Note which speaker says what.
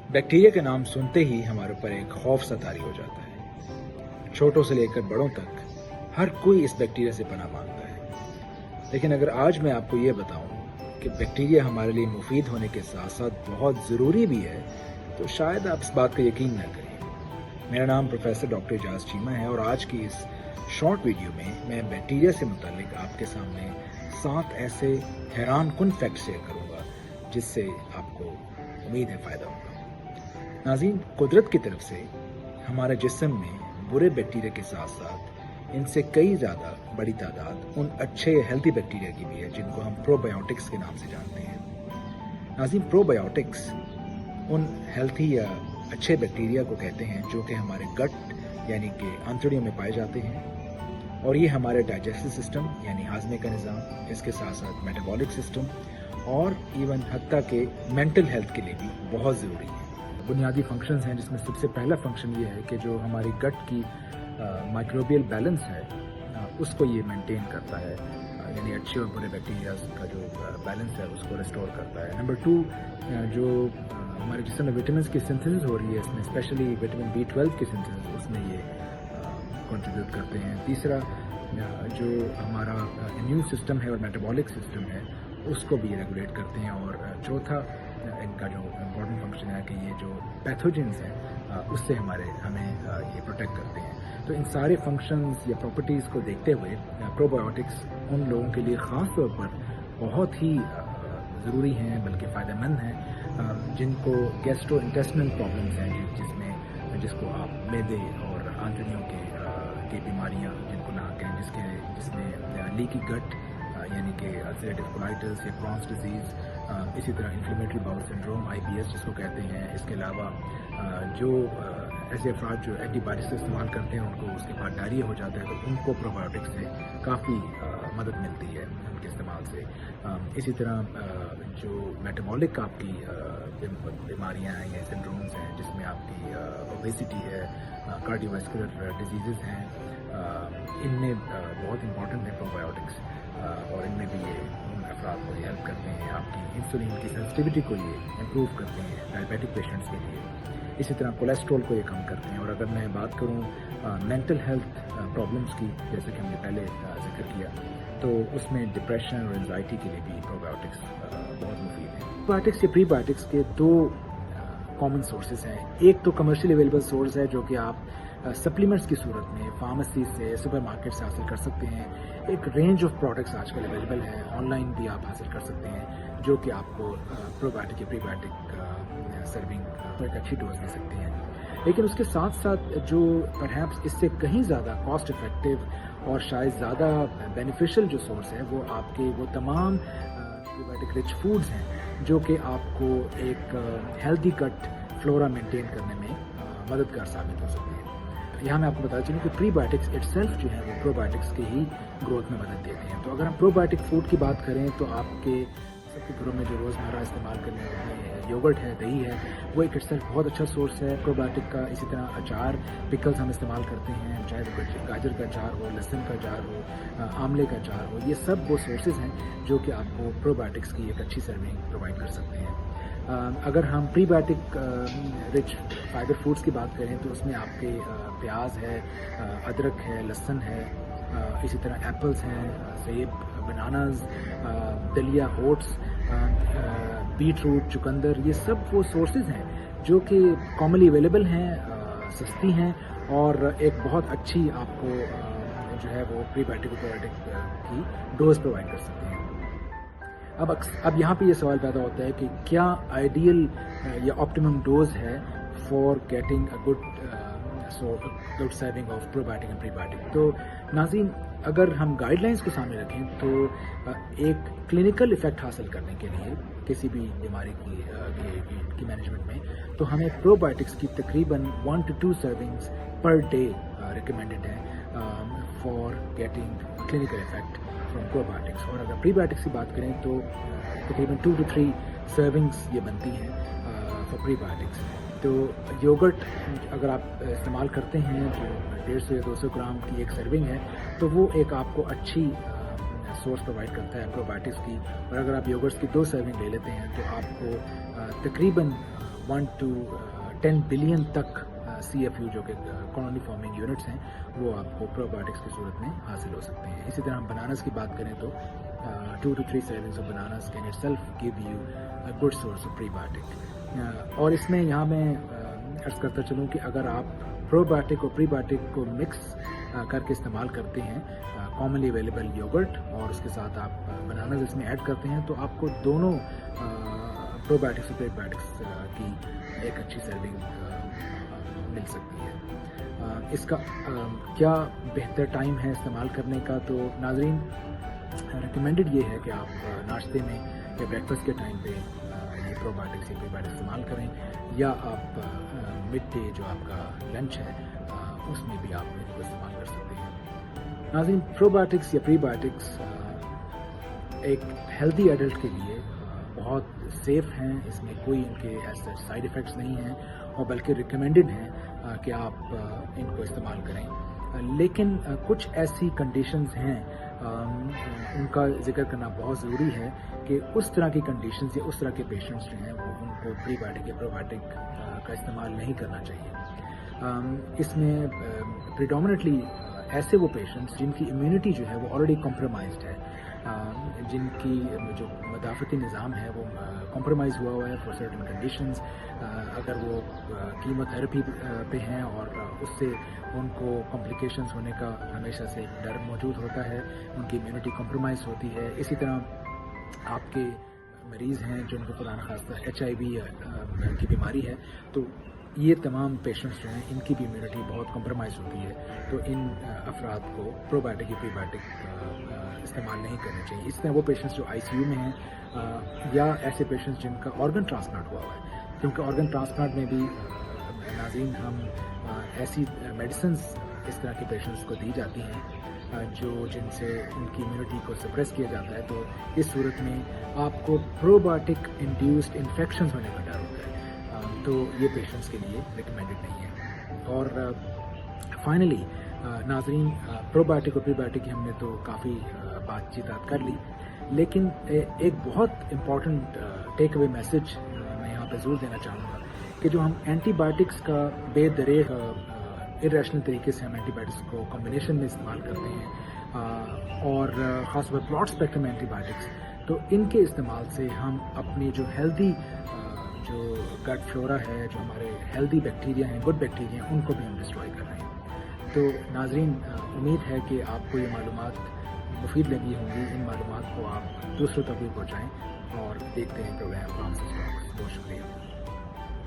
Speaker 1: Bacteria के नाम सुनते ही हमारे ऊपर एक खौफ सा तारी हो जाता है। छोटों से लेकर बड़ों तक हर कोई इस बैक्टीरिया से पनाह मांगता है। लेकिन अगर आज मैं आपको ये बताऊं कि बैक्टीरिया हमारे लिए मुफीद होने के साथ साथ बहुत ज़रूरी भी है, तो शायद आप इस बात का यकीन न करें। मेरा नाम प्रोफेसर डॉक्टर एजाज चीमा है और आज की इस शॉर्ट वीडियो में मैं बैक्टीरिया से मुतालिक आपके सामने 7 ऐसे हैरान कुन फैक्ट शेयर करूँगा जिससे आपको उम्मीद है फ़ायदा होगा। नाज़रीन, कुदरत की तरफ से हमारे जिस्म में बुरे बैक्टीरिया के साथ साथ इनसे कई ज़्यादा बड़ी तादाद उन अच्छे हेल्दी बैक्टीरिया की भी है जिनको हम प्रोबायोटिक्स के नाम से जानते हैं। नाज़रीन, प्रोबायोटिक्स उन हेल्थी या अच्छे बैक्टीरिया को कहते हैं जो कि हमारे गट यानी कि आंतड़ियों में पाए जाते हैं और ये हमारे डाइजेस्टिव सिस्टम यानी हाजमे का निज़ाम, इसके साथ साथ मेटाबॉलिक सिस्टम और इवन हत्ता के मेंटल हेल्थ के लिए भी बहुत ज़रूरी है। बुनियादी फंक्शंस हैं जिसमें सबसे पहला फंक्शन ये है कि जो हमारी गट की माइक्रोबियल बैलेंस है उसको ये मेंटेन करता है, यानी अच्छे और बुरे बैक्टीरियाज का जो बैलेंस है उसको रिस्टोर करता है। नंबर 2, जो हमारे जिस्म में विटामिन की सिंथेसिस हो रही है, इसमें स्पेशली विटामिन B12 की सिंथेसिस उसमें ये कंट्रीब्यूट करते हैं। तीसरा, जो हमारा इम्यून सिस्टम है और मेटाबॉलिक सिस्टम है उसको भी रेगुलेट करते हैं। और चौथा, इनका जो इम्पोर्टेंट फंक्शन है कि ये जो पैथोजेंस हैं उससे हमें ये प्रोटेक्ट करते हैं। तो इन सारे फंक्शंस या प्रॉपर्टीज़ को देखते हुए प्रोबायोटिक्स उन लोगों के लिए ख़ास तौर पर बहुत ही ज़रूरी हैं, बल्कि फ़ायदेमंद हैं, जिनको गैस्ट्रो इंटेस्टिनल प्रॉब्लम्स हैं, जिसको आप मैदे और आंतड़ियों की बीमारियाँ जिनको ना कहें, जिसमें लीकी गट यानी कि अल्सरेटिव कोलाइटिस या क्रॉन्स डिजीज़, इसी तरह इन्फ्लेमेटरी बाउल सिंड्रोम IBS जिसको कहते हैं। इसके अलावा जो ऐसे अफराद जो एंटीबायोटिक्स इस्तेमाल करते हैं उनको उसके बाद डायरिया हो जाता है, तो उनको प्रोबायोटिक्स से काफ़ी मदद मिलती है उनके इस्तेमाल से। इसी तरह जो मेटाबॉलिक आपकी बीमारियां हैं या सिंड्रोम्स हैं जिसमें आपकी ओबेसिटी है, कार्डियोवैस्कुलर डिजीज़ हैं, इनमें बहुत इंपॉर्टेंट है प्रोबायोटिक्स और इनमें भी ये उन अफराद को हेल्प करते हैं। आपकी इंसुलिन की सेंसिटिविटी को ये इम्प्रूव करते हैं डायबिटिक पेशेंट्स के लिए। इसी तरह कोलेस्ट्रॉल को ये कम करते हैं। और अगर मैं बात करूँ मेंटल हेल्थ प्रॉब्लम्स की, जैसे कि हमने पहले जिक्र किया, तो उसमें डिप्रेशन और एंजाइटी के लिए भी प्रोबायोटिक्स बहुत मुफीद है। प्रोबायोटिक्स या प्रीबायोटिक्स के 2 कॉमन सोर्सेज हैं। एक तो कमर्शियल अवेलेबल सोर्स है जो कि आप सप्लीमेंट्स की सूरत में फार्मेसी से, सुपर मार्केट से हासिल कर सकते हैं। एक रेंज ऑफ प्रोडक्ट्स आजकल अवेलेबल है, ऑनलाइन भी आप हासिल कर सकते हैं, जो कि आपको प्रोबायोटिक या प्रीबायोटिक सर्विंग एक अच्छी डोज दे सकते हैं। लेकिन उसके साथ साथ जो परहैप्स इससे कहीं ज़्यादा कॉस्ट इफेक्टिव और शायद ज़्यादा बेनिफिशियल जो सोर्स है वो आपके वो तमाम प्रीबायोटिक रिच फूड्स हैं जो कि आपको एक हेल्दी गट फ्लोरा मेंटेन करने में मददगार साबित हो सकते हैं। यहाँ मैं आपको बता चलूँ कि प्रीबायोटिक्स इटसेल्फ जो है वो प्रोबायोटिक्स के ही ग्रोथ में मदद देते हैं। तो अगर हम प्रोबायोटिक फूड की बात करें तो आपके सबके घरों में जो रोज़मर्रा इस्तेमाल करने वाले योगर्ट है, दही है, वो एक इटसेल्फ बहुत अच्छा सोर्स है प्रोबायोटिक का। इसी तरह अचार, पिकल्स हम इस्तेमाल करते हैं, चाहे वो गाजर का अचार हो, लहसुन का अचार हो, आंवले का अचार हो, ये सब वो सोर्सेज हैं जो कि आपको प्रोबायोटिक्स की एक अच्छी सर्विंग प्रोवाइड कर सकते हैं। अगर हम प्रीबायोटिक रिच फाइबर फूड्स की बात करें तो उसमें आपके प्याज है, अदरक है, लहसुन है, इसी तरह एप्पल्स हैं, सेब, बनानाज, दलिया, ओट्स, बीट रूट, चुकंदर, ये सब वो सोर्सेज हैं जो कि कॉमनली अवेलेबल हैं, सस्ती हैं और एक बहुत अच्छी आपको जो है वो प्रीबायोटिक की डोज प्रोवाइड कर सकते हैं। अब यहाँ पे ये सवाल पैदा होता है कि क्या आइडियल या ऑप्टिमम डोज है for getting a good serving of probiotic and prebiotic. तो नाज़रीन, अगर हम गाइडलाइंस को सामने रखें तो एक क्लिनिकल इफेक्ट हासिल करने के लिए किसी भी बीमारी की मैनेजमेंट में तो हमें प्रोबायोटिक्स की तकरीबन 1 to 2 servings per day recommended है for getting clinical effect from probiotics. और अगर प्रीबायोटिक्स की बात करें तो तकरीबन 2 to 3 सर्विंग्स ये बनती हैं फॉर प्रीबायोटिक्स। तो योगर्ट अगर आप इस्तेमाल करते हैं जो 150 या 200 ग्राम की एक सर्विंग है तो वो एक आपको अच्छी सोर्स प्रोवाइड करता है प्रोबायोटिक्स की। और अगर आप योगर्ट्स की 2 सर्विंग ले लेते हैं तो आपको तकरीबन 1 to 10 बिलियन तक CFU जो कि कॉलोनी फॉर्मिंग यूनिट्स हैं वो आपको प्रोबायोटिक्स की सूरत में हासिल हो सकते हैं। इसी तरह हम बनानास की बात करें तो 2 to 3 servings of bananas can itself give you a good source of prebiotic. और इसमें यहाँ मैं अर्ज करता चलूँ कि अगर आप प्रोबायोटिक और प्रीबायोटिक को मिक्स करके इस्तेमाल करते हैं, कॉमनली अवेलेबल योगर्ट और उसके साथ आप बनानास इसमें ऐड करते हैं, तो आपको दोनों प्रोबायोटिक्स और प्रीबायोटिक्स की एक अच्छी सर्विंग मिल सकती है। इसका क्या बेहतर टाइम है इस्तेमाल करने का, तो नाजरीन रिकमेंडेड ये है कि आप नाश्ते में या ब्रेकफास्ट के टाइम पे ये प्रोबायोटिक्स या प्रीबायोटिक्स इस्तेमाल करें, या आप मिड डे जो आपका लंच है उसमें भी आप इनको इस्तेमाल कर सकते हैं। नाज़रीन, प्रोबायोटिक्स या प्रीबायोटिक्स एक हेल्दी एडल्ट के लिए बहुत सेफ़ हैं, इसमें कोई इनके ऐसे साइड इफ़ेक्ट्स नहीं हैं और बल्कि रिकमेंडेड हैं कि आप इनको इस्तेमाल करें। लेकिन कुछ ऐसी कंडीशंस हैं उनका जिक्र करना बहुत ज़रूरी है कि उस तरह की कंडीशंस या उस तरह के पेशेंट्स जो हैं वो उनको प्रीबायोटिक या प्रोबायोटिक का इस्तेमाल नहीं करना चाहिए। इसमें प्रिडोमिनेटली ऐसे वो पेशेंट्स जिनकी इम्यूनिटी जो है वो ऑलरेडी कॉम्प्रोमाइज्ड है, जिनकी जो मदाफ़ती निज़ाम है वो कॉम्प्रोमाइज़ हुआ है फॉर सर्टेन कंडीशंस, अगर वो कीमोथेरेपी पे हैं और उससे उनको कॉम्प्लिकेशंस होने का हमेशा से डर मौजूद होता है, उनकी इम्यूनिटी कॉम्प्रोमाइज़ होती है। इसी तरह आपके मरीज़ हैं जिनको खुदा न खास्ता HIV की बीमारी है, तो ये तमाम पेशेंट्स जो हैं इनकी भी इम्यूनिटी बहुत कॉम्प्रोमाइज़ होती है, तो इन अफराद को प्रोबायोटिक या प्रीबायोटिक इस्तेमाल नहीं करने चाहिए। इस तरह वो पेशेंट्स जो ICU में हैं या ऐसे पेशेंट्स जिनका ऑर्गन ट्रांसप्लांट हुआ है, क्योंकि ऑर्गन ट्रांसप्लांट में भी नाज़रीन हम ऐसी मेडिसिन्स इस तरह के पेशेंट्स को दी जाती हैं जिनसे उनकी इम्यूनिटी को सप्रेस किया जाता है, तो इस सूरत में आपको प्रोबायोटिक इंड्यूस्ड इन्फेक्शंस होने का डर होता है, तो ये पेशेंट्स के लिए रिकमेंडेड नहीं है। और फाइनली नाज़रीन, प्रोबायोटिक और प्रीबायोटिक की हमने तो काफ़ी बातचीत कर ली, लेकिन एक बहुत इम्पॉर्टेंट टेक अवे मैसेज मैं यहाँ पे ज़रूर देना चाहूँगा कि जो हम एंटीबायोटिक्स का बेदरेक इरेशनल तरीके से हम एंटीबायोटिक्स को कॉम्बिनेशन में इस्तेमाल करते हैं और ख़ास तौर पर ब्रॉड स्पेक्ट्रम एंटीबायोटिक्स, तो इनके इस्तेमाल से हम अपनी जो हेल्दी जो गट फ्लोरा है, जो हमारे हेल्दी बैक्टीरिया हैं, गुड बैक्टीरिया हैं, उनको भी हम डिस्ट्रॉय कर रहे हैं। तो नाज़रीन, उम्मीद है कि आपको ये मालूमात मुफीद लगी होंगी। इन मालूमात को आप दूसरों तक भी पहुँचाएँ और देखते हैं प्रोग्राम। बहुत शुक्रिया।